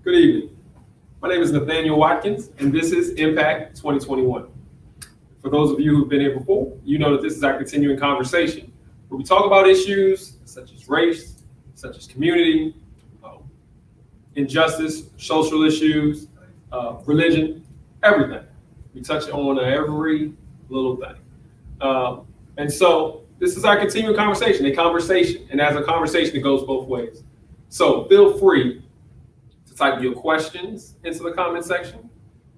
Good evening. My name is Nathaniel Watkins, and this is Impact 2021. For those of you who've been here before, you know that this is our continuing conversation where we talk about issues such as race, such as community, injustice, social issues, religion, everything. We touch on every little thing. And so this is our continuing conversation, and as a conversation, it goes both ways. So feel free to type your questions into the comment section.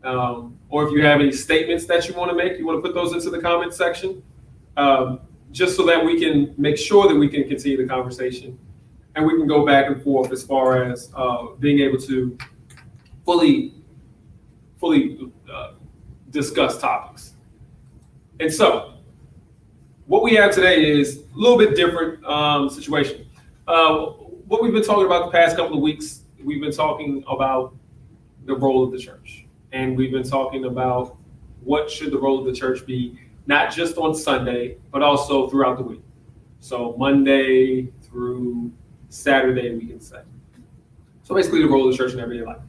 Or if you have any statements that you want to make, you want to put those into the comment section, just so that we can make sure that we can continue the conversation and we can go back and forth as far as being able to fully discuss topics. And so what we have today is a little bit different situation. What we've been talking about the past couple of weeks, we've been talking about the role of the church. And we've been talking about what should the role of the church be, not just on Sunday, but also throughout the week. So Monday through Saturday, we can say. So basically the role of the church in everyday life.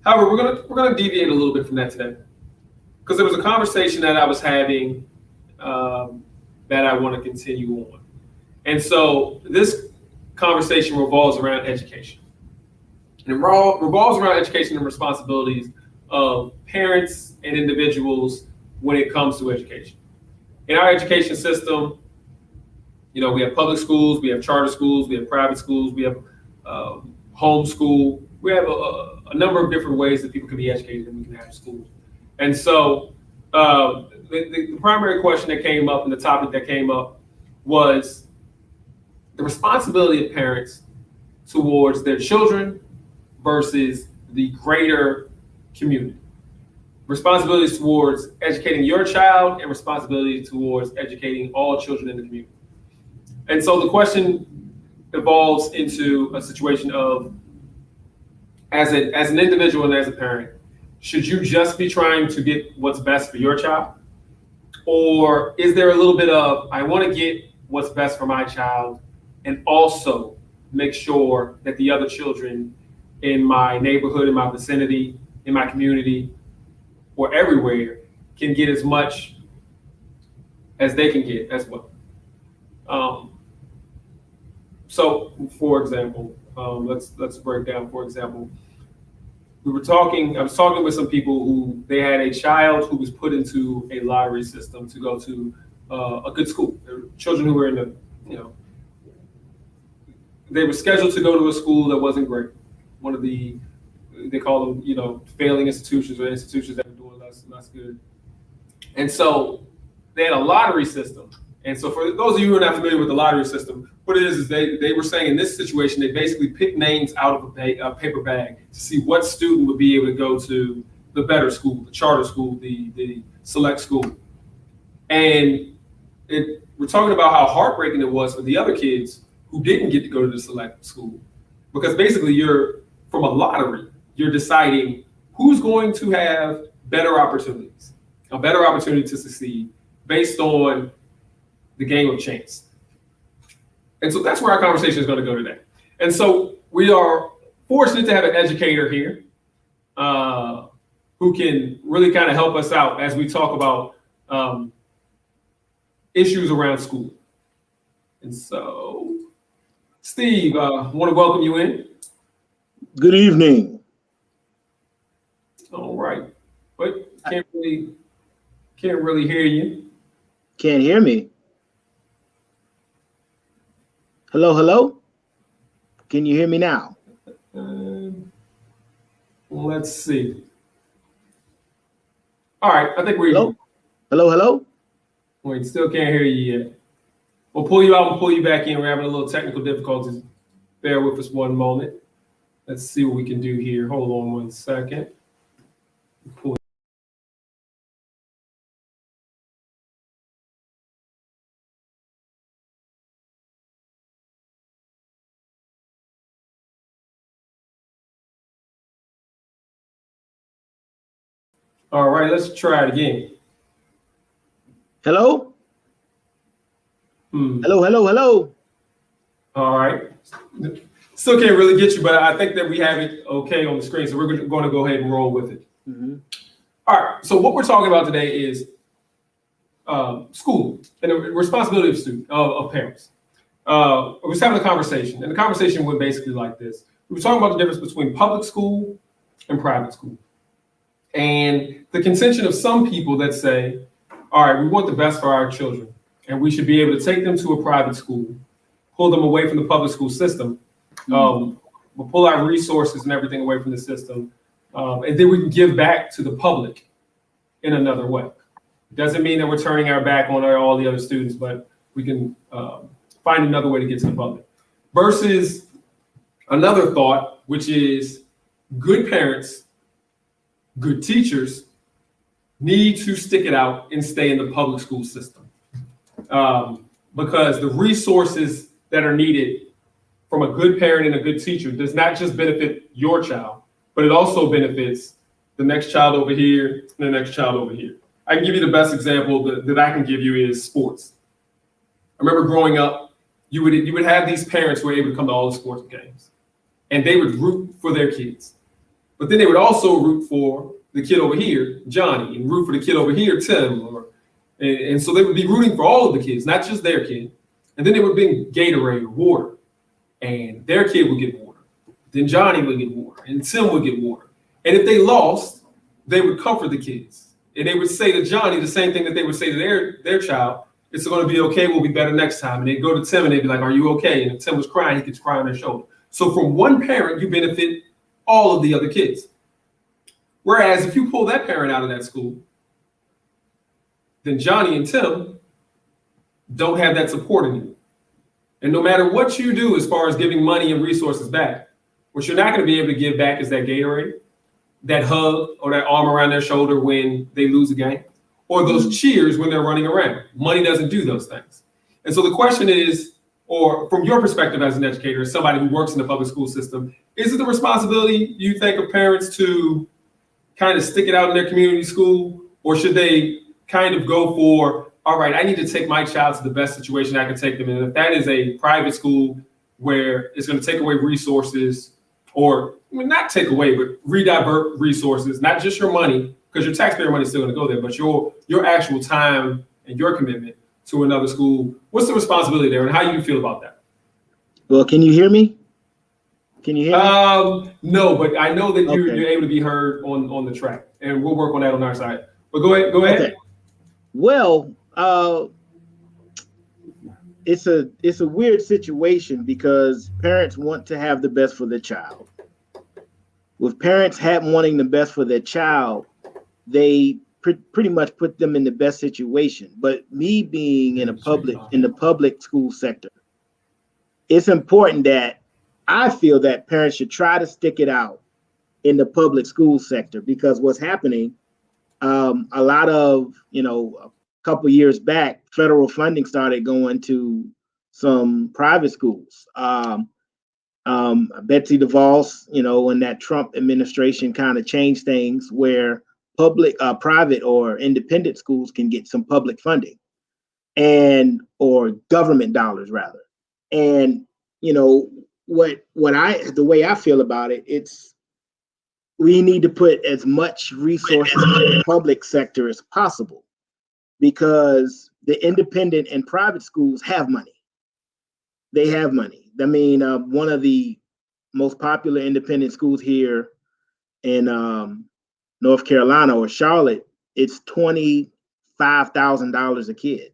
However, we're gonna deviate a little bit from that today, because there was a conversation that I was having that I want to continue on. And so this conversation revolves around education. And it revolves around education and responsibilities of parents and individuals when it comes to education. In our education system, we have public schools, we have charter schools, we have private schools, we have homeschool. We have a number of different ways that people can be educated and we can have schools. And so the primary question that came up and the topic that came up was the responsibility of parents towards their children versus the greater community. Responsibilities towards educating your child and responsibility towards educating all children in the community. And so the question evolves into a situation of, as an individual and as a parent, should you just be trying to get what's best for your child? Or is there a little bit of, I want to get what's best for my child and also make sure that the other children in my neighborhood, in my vicinity, in my community, or everywhere can get as much as they can get as well. So, for example, let's break down. For example, I was talking with some people who they had a child who was put into a lottery system to go to a good school. Children who were in they were scheduled to go to a school that wasn't great. One of they call them, failing institutions or institutions that are doing less good. And so they had a lottery system. And so for those of you who are not familiar with the lottery system, what it is they were saying in this situation, they basically picked names out of a paper bag to see what student would be able to go to the better school, the charter school, the select school. And we're talking about how heartbreaking it was for the other kids who didn't get to go to the select school. Because basically from a lottery, you're deciding who's going to have better opportunities, a better opportunity to succeed based on the game of chance. And so that's where our conversation is going to go today. And so we are fortunate to have an educator here who can really kind of help us out as we talk about issues around school. And so, Steve, I want to welcome you in. Good evening. All right, but can't really hear you. Can't hear me. Hello? Can you hear me now? Let's see. All right, I think we're Hello? Wait, still can't hear you yet. We'll pull you out and pull you back in. We're having a little technical difficulties. Bear with us one moment. Let's see what we can do here. Hold on one second. All right, let's try it again. Hello? Hello. All right. Still can't really get you, but I think that we have it okay on the screen, so we're going to go ahead and roll with it. Mm-hmm. All right. So what we're talking about today is school and the responsibility of of parents. We was having a conversation, and the conversation went basically like this. We were talking about the difference between public school and private school, and the contention of some people that say, all right, we want the best for our children, and we should be able to take them to a private school, pull them away from the public school system, we'll pull our resources and everything away from the system, and then we can give back to the public in another way. It doesn't mean that we're turning our back on all the other students, but we can find another way to get to the public. Versus another thought, which is good parents, good teachers need to stick it out and stay in the public school system. Because the resources that are needed from a good parent and a good teacher does not just benefit your child, but it also benefits the next child over here and the next child over here. I can give you the best example that I can give you is sports. I remember growing up, you would have these parents who were able to come to all the sports games, and they would root for their kids. But then they would also root for the kid over here, Johnny, and root for the kid over here, Tim. And so they would be rooting for all of the kids, not just their kid. And then they would bring Gatorade or water, and their kid would get water. Then Johnny would get water, and Tim would get water. And if they lost, they would comfort the kids. And they would say to Johnny the same thing that they would say to their child. It's going to be okay. We'll be better next time. And they'd go to Tim and they'd be like, are you okay? And if Tim was crying, he could cry on their shoulder. So from one parent, you benefit all of the other kids. Whereas if you pull that parent out of that school, then Johnny and Tim don't have that support anymore. And no matter what you do as far as giving money and resources back, what you're not going to be able to give back is that Gatorade, that hug, or that arm around their shoulder when they lose a game, or those cheers when they're running around. Money doesn't do those things. And so the question is, or from your perspective as an educator, as somebody who works in the public school system, is it the responsibility, you think, of parents to kind of stick it out in their community school, or should they kind of go for, all right, I need to take my child to the best situation I can take them in? And if that is a private school where it's going to take away resources, or not take away, but redivert resources, not just your money, because your taxpayer money is still going to go there, but your actual time and your commitment to another school. What's the responsibility there, and how do you feel about that? Well, can you hear me? Can you hear me? No, but I know that you're Okay. able to be heard on the track, and we'll work on that on our side. But go ahead. Okay. Well, it's a weird situation because parents want to have the best for their child. With parents wanting the best for their child, they pretty much put them in the best situation. But me being in the public school sector, it's important that I feel that parents should try to stick it out in the public school sector, because what's happening, a lot of, a couple years back, federal funding started going to some private schools. Betsy DeVos, when that Trump administration kind of changed things where private or independent schools can get some public funding or government dollars rather. And, the way I feel about it, we need to put as much resources in the public sector as possible, because the independent and private schools have money. They have money. I mean, one of the most popular independent schools here in North Carolina or Charlotte, it's $25,000 a kid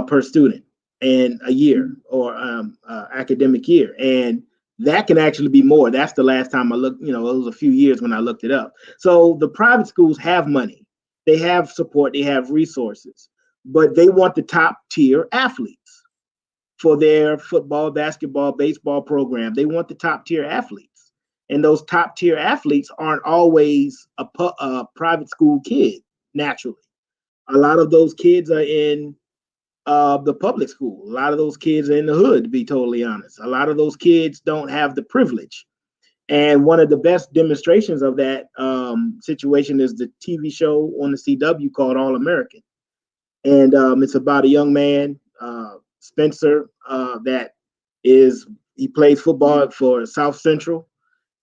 per student and a year, or academic year. And that can actually be more. That's the last time I looked, it was a few years when I looked it up. So the private schools have money. They have support, they have resources, but they want the top tier athletes for their football, basketball, baseball program. They want the top tier athletes. And those top tier athletes aren't always a private school kid, naturally. A lot of those kids are in the public school. A lot of those kids are in the hood, to be totally honest. A lot of those kids don't have the privilege. And one of the best demonstrations of that situation is the TV show on the CW called All American. And it's about a young man, Spencer, that is he plays football for South Central,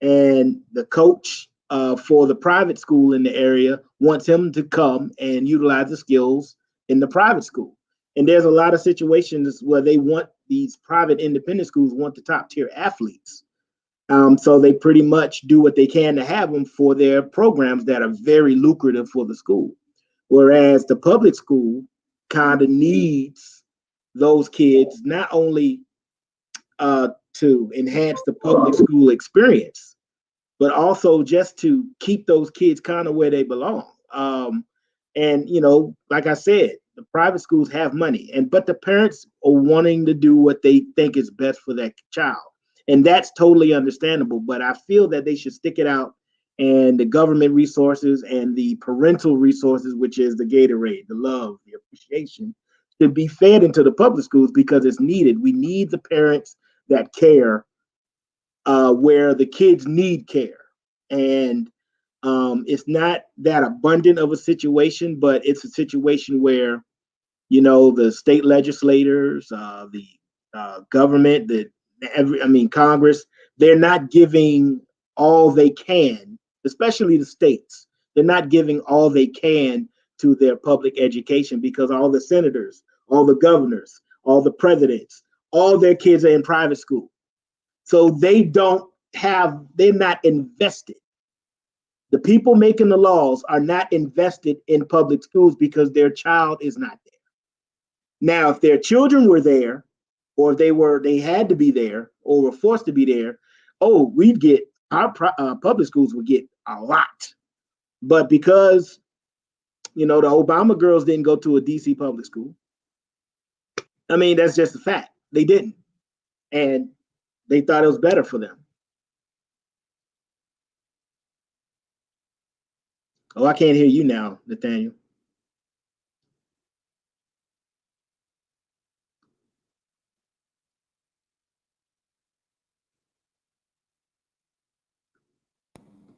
and the coach for the private school in the area wants him to come and utilize the skills in the private school. And there's a lot of situations where they want these private independent schools want the top tier athletes. So they pretty much do what they can to have them for their programs that are very lucrative for the school. Whereas the public school kind of needs those kids not only to enhance the public school experience, but also just to keep those kids kind of where they belong. And like I said, the private schools have money, but the parents are wanting to do what they think is best for that child, and that's totally understandable. But I feel that they should stick it out, and the government resources and the parental resources, which is the Gatorade, the love, the appreciation, should be fed into the public schools because it's needed. We need the parents that care where the kids need care. And it's not that abundant of a situation, but it's a situation where, the state legislators, the government, Congress, they're not giving all they can, especially the states. They're not giving all they can to their public education because all the senators, all the governors, all the presidents, all their kids are in private school. So they're not invested. The people making the laws are not invested in public schools because their child is not there. Now, if their children were there, or if they had to be there, or were forced to be there, our public schools would get a lot. But because, the Obama girls didn't go to a DC public school, that's just a fact. They didn't. And they thought it was better for them. Oh, I can't hear you now, Nathaniel.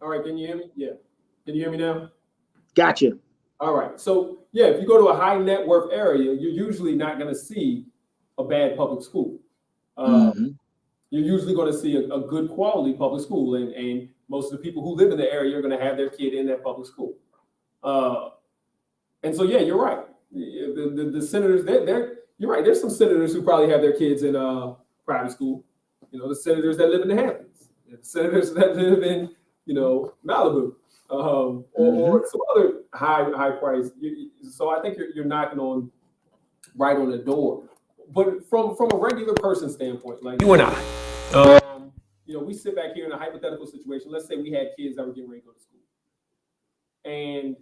All right, can you hear me? Yeah. Can you hear me now? Gotcha. All right. So, yeah, if you go to a high net worth area, you're usually not going to see a bad public school. You're usually going to see a good quality public school. And most of the people who live in the area are going to have their kid in that public school. And so, yeah, you're right. The senators, you're right. There's some senators who probably have their kids in private school. The senators that live in the Hamptons, the senators that live in, Malibu, or some other high price. So I think you're knocking on right on the door. But from a regular person standpoint, like you and I, we sit back here in a hypothetical situation. Let's say we had kids that were getting ready to go to school, and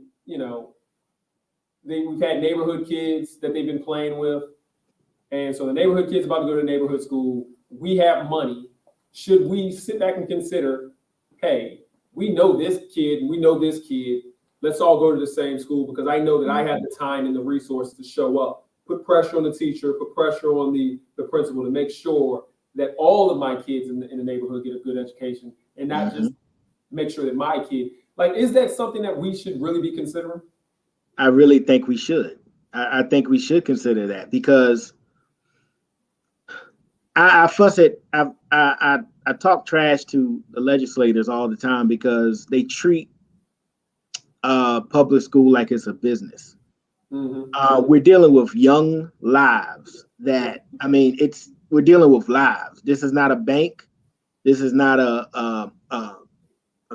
we've had neighborhood kids that they've been playing with, and so the neighborhood kid's about to go to neighborhood school. We have money. Should we sit back and consider, hey, we know this kid, we know this kid. Let's all go to the same school because I know that I have the time and the resources to show up. Put pressure on the teacher, put pressure on the principal to make sure that all of my kids in the neighborhood get a good education and not just make sure that my kid, is that something that we should really be considering? I really think we should. I think we should consider that because I talk trash to the legislators all the time because they treat public school like it's a business. We're dealing with young lives we're dealing with lives. This is not a bank. This is not a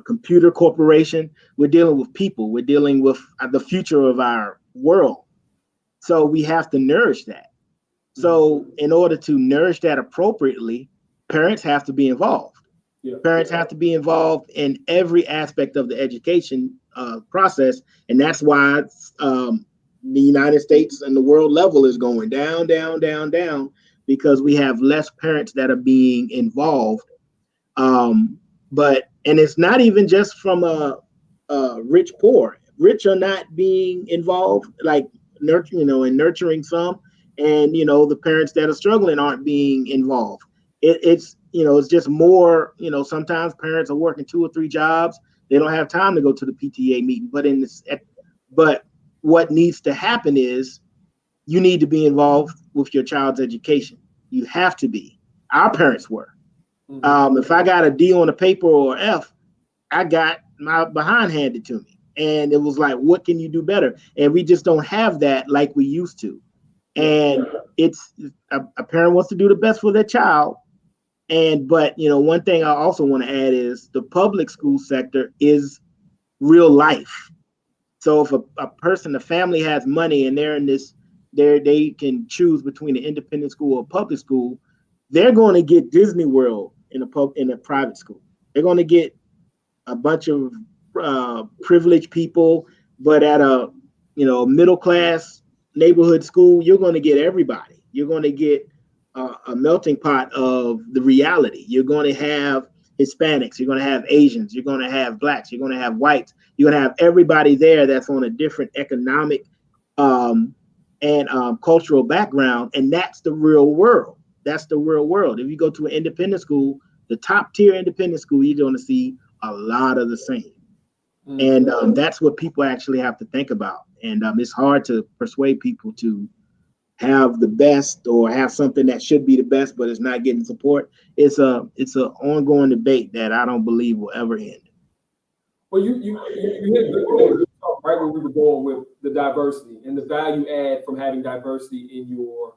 computer corporation. We're dealing with people. We're dealing with the future of our world. So we have to nourish that. So in order to nourish that appropriately, parents have to be involved. Yeah. Parents have to be involved in every aspect of the education process. And that's why the United States and the world level is going down, down, down, down, because we have less parents that are being involved. And it's not even just from rich, poor. Rich are not being involved, nurturing some. And, the parents that are struggling aren't being involved. It's just more, sometimes parents are working 2 or 3 jobs. They don't have time to go to the PTA meeting. But what needs to happen is you need to be involved with your child's education. You have to be. Our parents were. If I got a D on a paper or F, I got my behind handed to me. And it was like, what can you do better? And we just don't have that like we used to. And it's a parent wants to do the best for their child. But one thing I also want to add is the public school sector is real life. So if a person, a family has money and they're in this, they can choose between an independent school or public school, they're going to get Disney World in a private school. They're going to get a bunch of privileged people, but at a middle class neighborhood school, you're going to get everybody. You're going to get a melting pot of the reality. You're going to have Hispanics, you're going to have Asians, you're going to have Blacks, you're going to have whites, you're going to have everybody there that's on a different economic and cultural background, and that's the real world. That's the real world. If you go to an independent school, the top tier independent school, you're going to see a lot of the same. And that's what people actually have to think about. And it's hard to persuade people to have the best or have something that should be the best, but it's not getting support. It's an ongoing debate that I don't believe will ever end. Well, you hit a good point right where we were going with the diversity and the value add from having diversity in your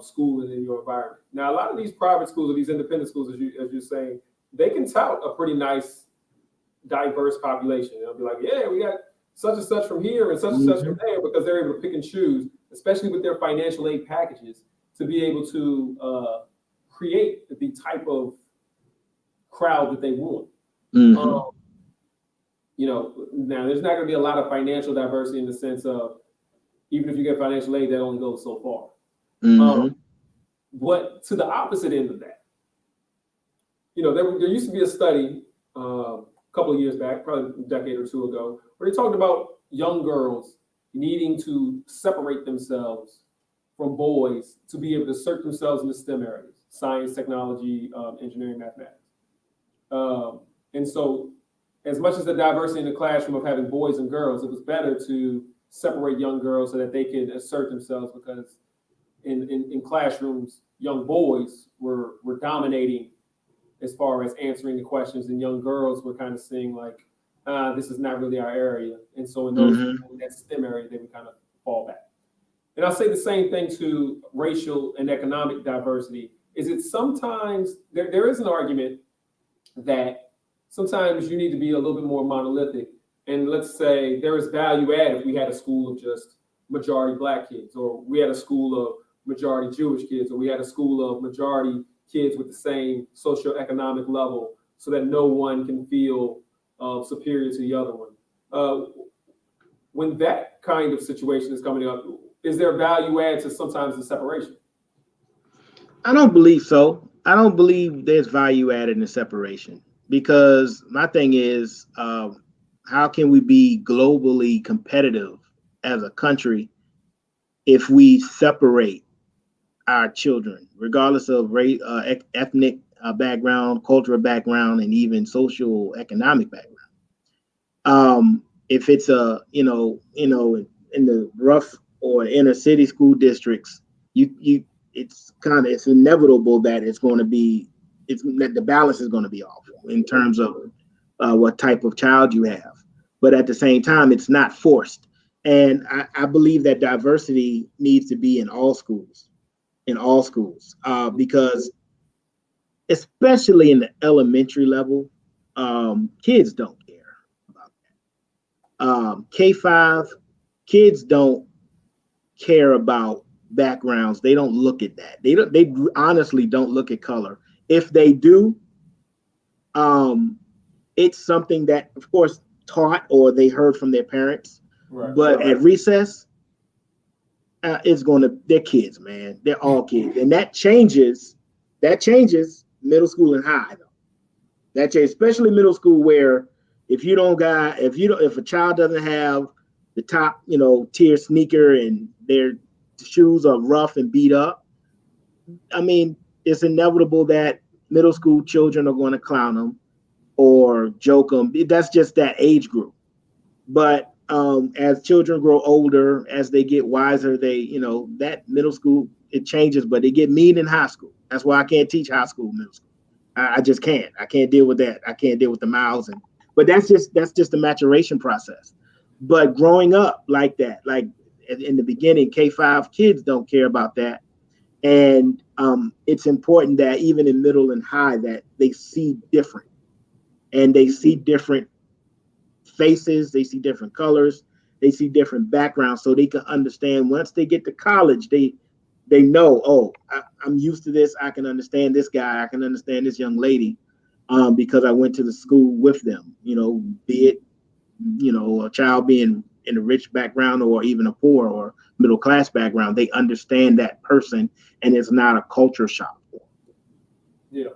school and in your environment. Now, a lot of these private schools or these independent schools, as you're saying, they can tout a pretty nice diverse population. They'll be like, yeah, we got such and such from here and such and such from there, because they're able to pick and choose, especially with their financial aid packages, to be able to create the type of crowd that they want. Now there's not going to be a lot of financial diversity in the sense of, even if you get financial aid, that only goes so far. But to the opposite end of that, there used to be a study a couple of years back, probably a decade or two ago, where they talked about young girls needing to separate themselves from boys to be able to assert themselves in the STEM areas: science, technology, engineering, mathematics. And so, as much as the diversity in the classroom of having boys and girls, it was better to separate young girls so that they could assert themselves, because in classrooms, young boys were dominating as far as answering the questions, and young girls were kind of seeing like, this is not really our area. And so in that STEM area, they would kind of fall back. And I'll say the same thing to racial and economic diversity. Is it sometimes, there is an argument that sometimes you need to be a little bit more monolithic. And let's say there is value add if we had a school of just majority Black kids, or we had a school of majority Jewish kids, or we had a school of majority kids with the same socioeconomic level, so that no one can feel superior to the other one. When that kind of situation is coming up, is there value add to sometimes the separation? I don't believe so. I don't believe there's value added in the separation, because my thing is, how can we be globally competitive as a country if we separate our children, regardless of race, ethnic background, cultural background, and even social economic background? If it's in the rough or inner city school districts, it's inevitable that that the balance is going to be off in terms of what type of child you have. But at the same time, it's not forced. And I believe that diversity needs to be in all schools, because especially in the elementary level, kids don't care about that. K-5, kids don't care about backgrounds. They don't look at that. They honestly don't look at color. If they do, it's something that, of course, taught or they heard from their parents. Right. But at recess, they're kids, man. They're all kids. And that changes middle school and high, though. That changes, especially middle school, where if a child doesn't have the top, tier sneaker and their shoes are rough and beat up, I mean, it's inevitable that middle school children are going to clown them or joke them. That's just that age group. But as children grow older, as they get wiser, that middle school, it changes, but they get mean in high school. That's why I can't teach high school, middle school. I just can't. I can't deal with that. I can't deal with the mouths, but that's just a maturation process. But growing up like that, like in the beginning, K-5 kids don't care about that, and it's important that even in middle and high that they see different, and they see different faces, they see different colors, they see different backgrounds, so they can understand. Once they get to college, they know, oh, I'm used to this. I can understand this guy. I can understand this young lady, because I went to the school with them. Be it a child being in a rich background or even a poor or middle class background, they understand that person, and it's not a culture shock. Yeah.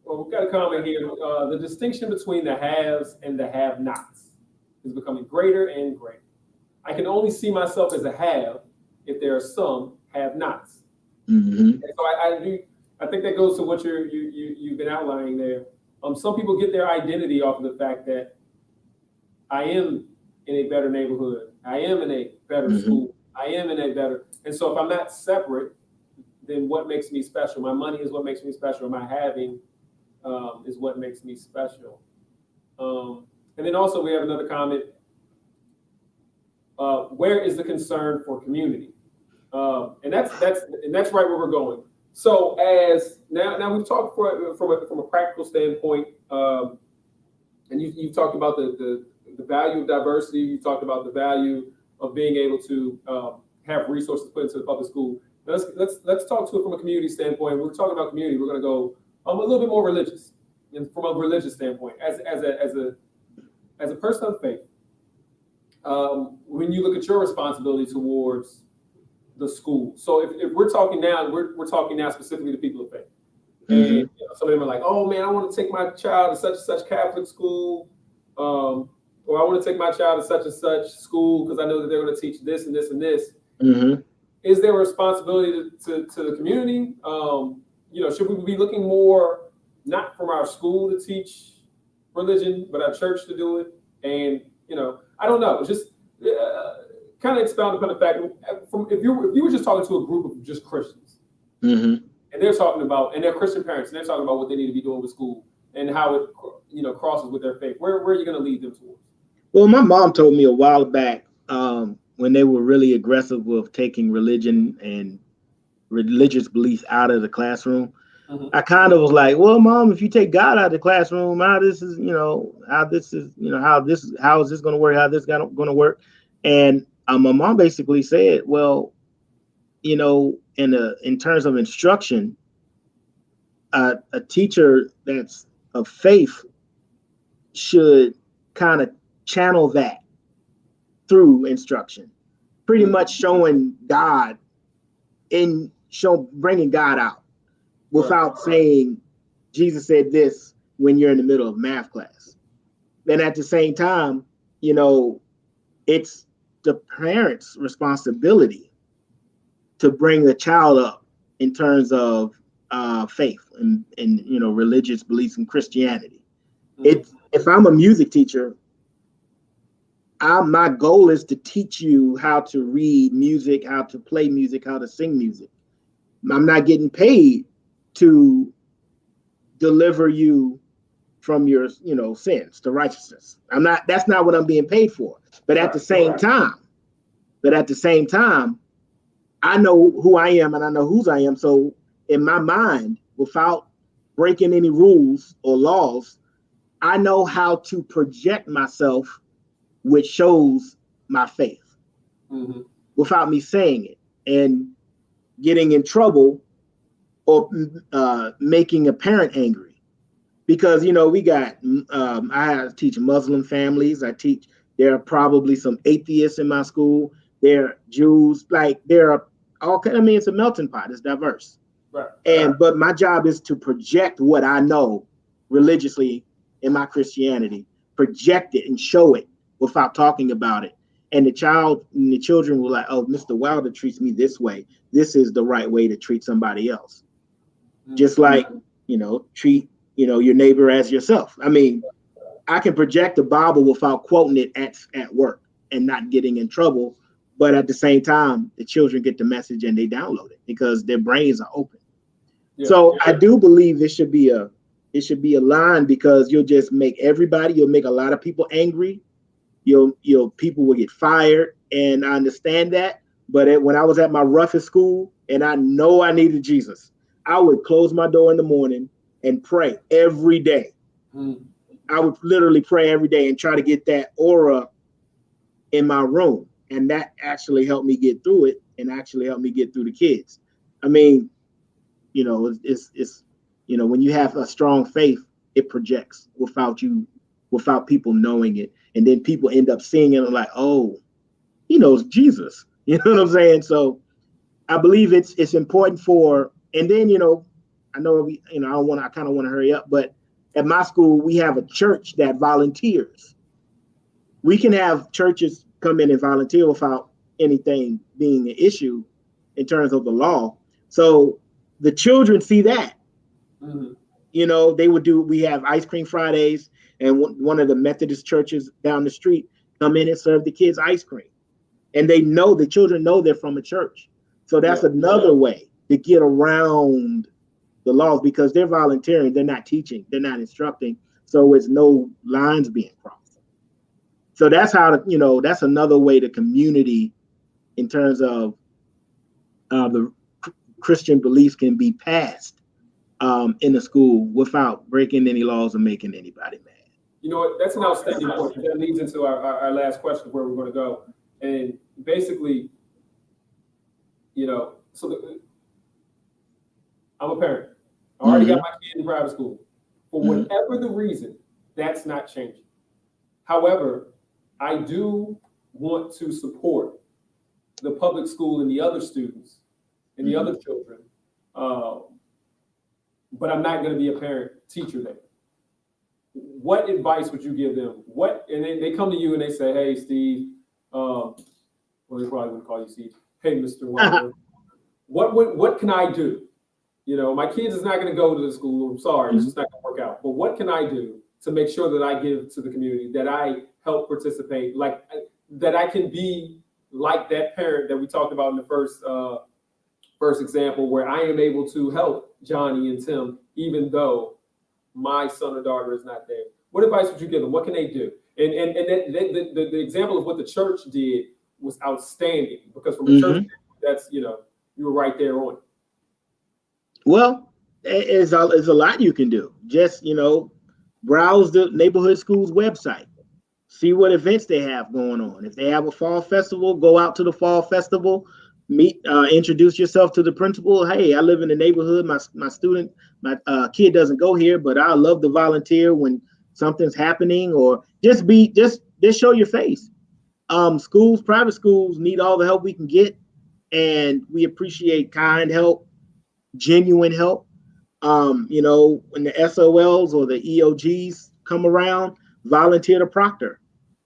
Well, we've got a comment here. The distinction between the haves and the have-nots is becoming greater and greater. I can only see myself as a have if there are some have-nots. Mm-hmm. And so I think that goes to what you've been outlining there. Some people get their identity off of the fact that I am in a better neighborhood. I am in a better Mm-hmm. school. I am in a better. And so if I'm not separate, then what makes me special? My money is what makes me special. My having is what makes me special. And then also we have another comment. Where is the concern for community? And that's right where we're going. So as now we've talked from a practical standpoint, and you've talked about the value of diversity. You talked about the value of being able to have resources put into the public school. Let's talk to it from a community standpoint. We're talking about community. We're going to go a little bit more religious, and from a religious standpoint, as a person of faith. When you look at your responsibility towards the school, so if we're talking now, we're talking now specifically to people of faith. Mm-hmm. And some of them are like, oh man, I want to take my child to such and such Catholic school, or I want to take my child to such and such school because I know that they're going to teach this and this and this. Mm-hmm. Is there a responsibility to the community? Should we be looking more not from our school to teach religion, but our church to do it? And I don't know. It's just kind of expound upon the fact if you were just talking to a group of just Christians, Mm-hmm. and they're talking about, and they're Christian parents, and they're talking about what they need to be doing with school and how it crosses with their faith. Where are you going to lead them towards? Well, my mom told me a while back, when they were really aggressive with taking religion and religious beliefs out of the classroom. Mm-hmm. I kind of was like, well, Mom, if you take God out of the classroom, how is this going to work? How this going to work? And my mom basically said, well, in terms of instruction, a teacher that's of faith should kind of channel that through instruction, pretty much showing God bringing God out without saying Jesus said this when you're in the middle of math class. Then at the same time, it's the parents' responsibility to bring the child up in terms of faith and religious beliefs in Christianity. Mm-hmm. If I'm a music teacher, my goal is to teach you how to read music, how to play music, how to sing music. I'm not getting paid to deliver you from your, sins to righteousness. That's not what I'm being paid for. But at the same time, I know who I am and I know whose I am. So in my mind, without breaking any rules or laws, I know how to project myself, which shows my faith, Mm-hmm. without me saying it and getting in trouble or making a parent angry. Because we got I teach Muslim families. There are probably some atheists in my school. There are Jews, there are all kinds. It's a melting pot. It's diverse. Right. But my job is to project what I know religiously in my Christianity, project it and show it without talking about it. And the children were like, oh, Mr. Wilder treats me this way. This is the right way to treat somebody else. Mm-hmm. Just like, treat, your neighbor as yourself. I can project the Bible without quoting it at work and not getting in trouble. But at the same time, the children get the message and they download it because their brains are open. So I do believe it should be a line, because you'll just make you'll make a lot of people angry. People will get fired, and I understand that. But when I was at my roughest school and I know I needed Jesus, I would close my door in the morning and pray every day. I would literally pray every day and try to get that aura in my room. And that actually helped me get through it, and actually helped me get through the kids. I mean, it's when you have a strong faith, it projects without people knowing it. And then people end up seeing it and like, oh, he knows Jesus. You know what I'm saying? So I believe it's important and then, I know I kind of want to hurry up, but at my school, we have a church that volunteers. We can have churches come in and volunteer without anything being an issue in terms of the law. So the children see that. We have ice cream Fridays, and one of the Methodist churches down the street come in and serve the kids ice cream. And the children know they're from a church. So that's another way to get around the laws, because they're volunteering, they're not teaching, they're not instructing. So it's no lines being crossed. So that's that's another way the community, in terms of the Christian beliefs, can be passed in the school without breaking any laws or making anybody mad. You know what? That's an outstanding point. That leads into our last question of where we're going to go. And basically, I'm a parent. I already got my kid in private school. For whatever the reason, that's not changing. However, I do want to support the public school and the other students and the other children. But I'm not going to be a parent teacher there. What advice would you give them? And they come to you and they say, hey, Steve, well, they probably wouldn't call you Steve. Hey, Mr. Wilder, what can I do? My kids is not going to go to the school. I'm sorry, it's just not going to work out. But what can I do to make sure that I give to the community, that I help participate, like that I can be like that parent that we talked about in the first example, where I am able to help Johnny and Tim, even though my son or daughter is not there. What advice would you give them? What can they do? And the example of what the church did was outstanding, because from a church, that's, you were right there on it. Well, there's a lot you can do. Just, browse the neighborhood school's website, see what events they have going on. If they have a fall festival, go out to the fall festival, introduce yourself to the principal. Hey, I live in the neighborhood. My kid doesn't go here, but I love to volunteer when something's happening, or just show your face. Private schools need all the help we can get, and we appreciate kind help, genuine help. When the SOLs or the EOGs come around, volunteer to proctor,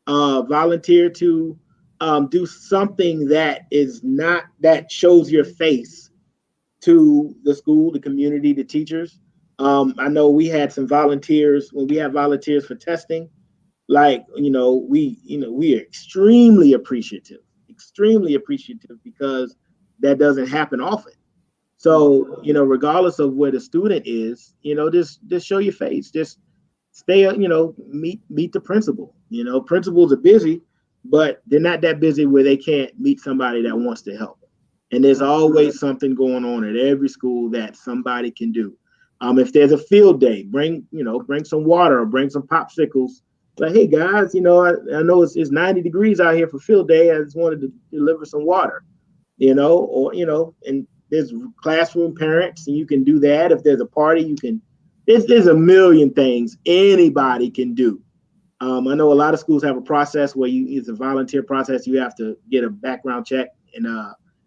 volunteer to do something that shows your face to the school, the community, the teachers. I know we had some volunteers when we had volunteers for testing. Like, we are extremely appreciative, because that doesn't happen often. So, regardless of where the student is, just show your face, just stay, meet the principal. Principals are busy, but they're not that busy where they can't meet somebody that wants to help. And there's always something going on at every school that somebody can do. If there's a field day, bring some water or bring some popsicles. Like, hey guys, I know it's 90 degrees out here for field day. I just wanted to deliver some water, and there's classroom parents, and you can do that. If there's a party, there's a million things anybody can do. I know a lot of schools have a process where it's a volunteer process. You have to get a background check, and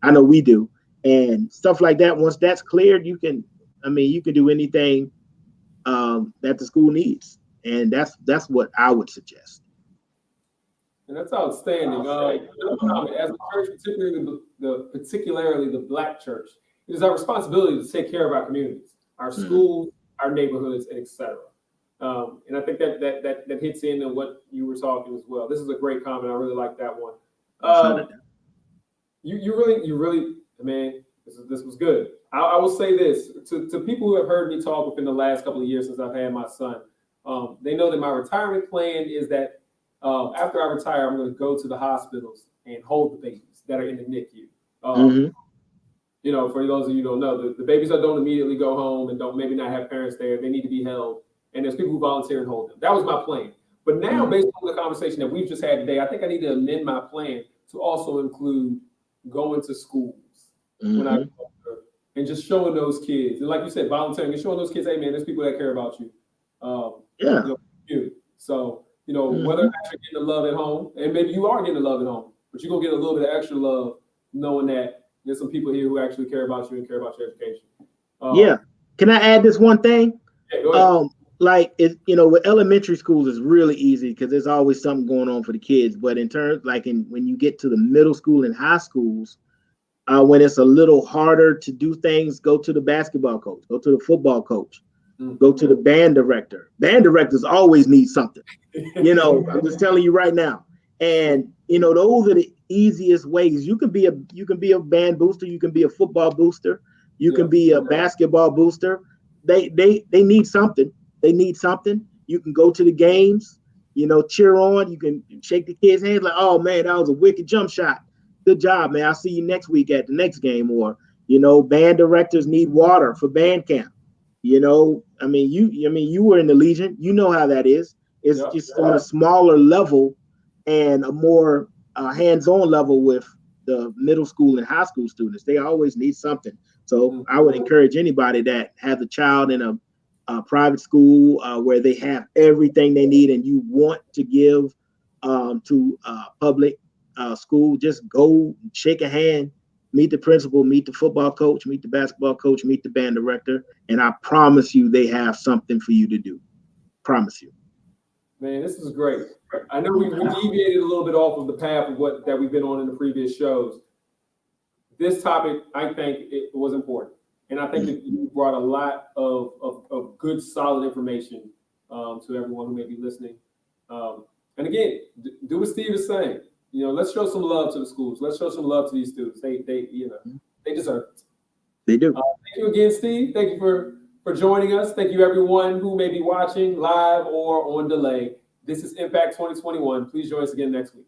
I know we do, and stuff like that. Once that's cleared, you can do anything that the school needs. And that's what I would suggest. And that's outstanding. As a church, particularly the Black church, it is our responsibility to take care of our communities, our schools, our neighborhoods, and etc. And I think that hits in on what you were talking as well. This is a great comment. I really like that one. You really, man, this was good. I will say this to people who have heard me talk within the last couple of years since I've had my son. They know that my retirement plan is that after I retire, I'm going to go to the hospitals and hold the babies that are in the NICU. Mhm. You know, for those of you who don't know, the babies that don't immediately go home and don't maybe not have parents there, they need to be held. And there's people who volunteer and hold them. That was my plan. But now, based on the conversation that we've just had today, I think I need to amend my plan to also include going to schools when I go there and just showing those kids. And like you said, volunteering and showing those kids, hey man, there's people that care about you. Yeah. You know, so, you know, whether or not you're getting the love at home, and maybe you are getting the love at home, but you're gonna get a little bit of extra love knowing that there's some people here who actually care about you and care about your education. Yeah. Can I add this one thing? Yeah, go ahead. Like it, you know, with elementary schools, it's really easy because there's always something going on for the kids. But in terms, like when you get to the middle school and high schools, when it's a little harder to do things, go to the basketball coach, go to the football coach, go to the band director. Band directors always need something. You know, I'm just telling you right now. And you know, those are the easiest ways. You can be a band booster, you can be a football booster, you can be a basketball booster. They need something. They need something. You can go to the games, you know, cheer on. You can shake the kids' hands like, oh man, that was a wicked jump shot. Good job, man. I'll see you next week at the next game. Or, you know, band directors need water for band camp. You know, I mean, you were in the Legion. You know how that is. It's just on a smaller level and a more hands-on level with the middle school and high school students. They always need something. So I would encourage anybody that has a child in a private school where they have everything they need and you want to give to public school, just go shake a hand, meet the principal, meet the football coach, meet the basketball coach, meet the band director, and I promise you they have something for you to do. Promise you. Man, this is great. I know we deviated a little bit off of the path of what that we've been on in the previous shows. This topic, I think, it was important, and I think that you brought a lot of good, solid information to everyone who may be listening. And again, do what Steve is saying. You know, let's show some love to the schools. Let's show some love to these students. They deserve it. They do. Thank you again, Steve. Thank you for joining us. Thank you, everyone who may be watching live or on delay. This is Impact 2021. Please join us again next week.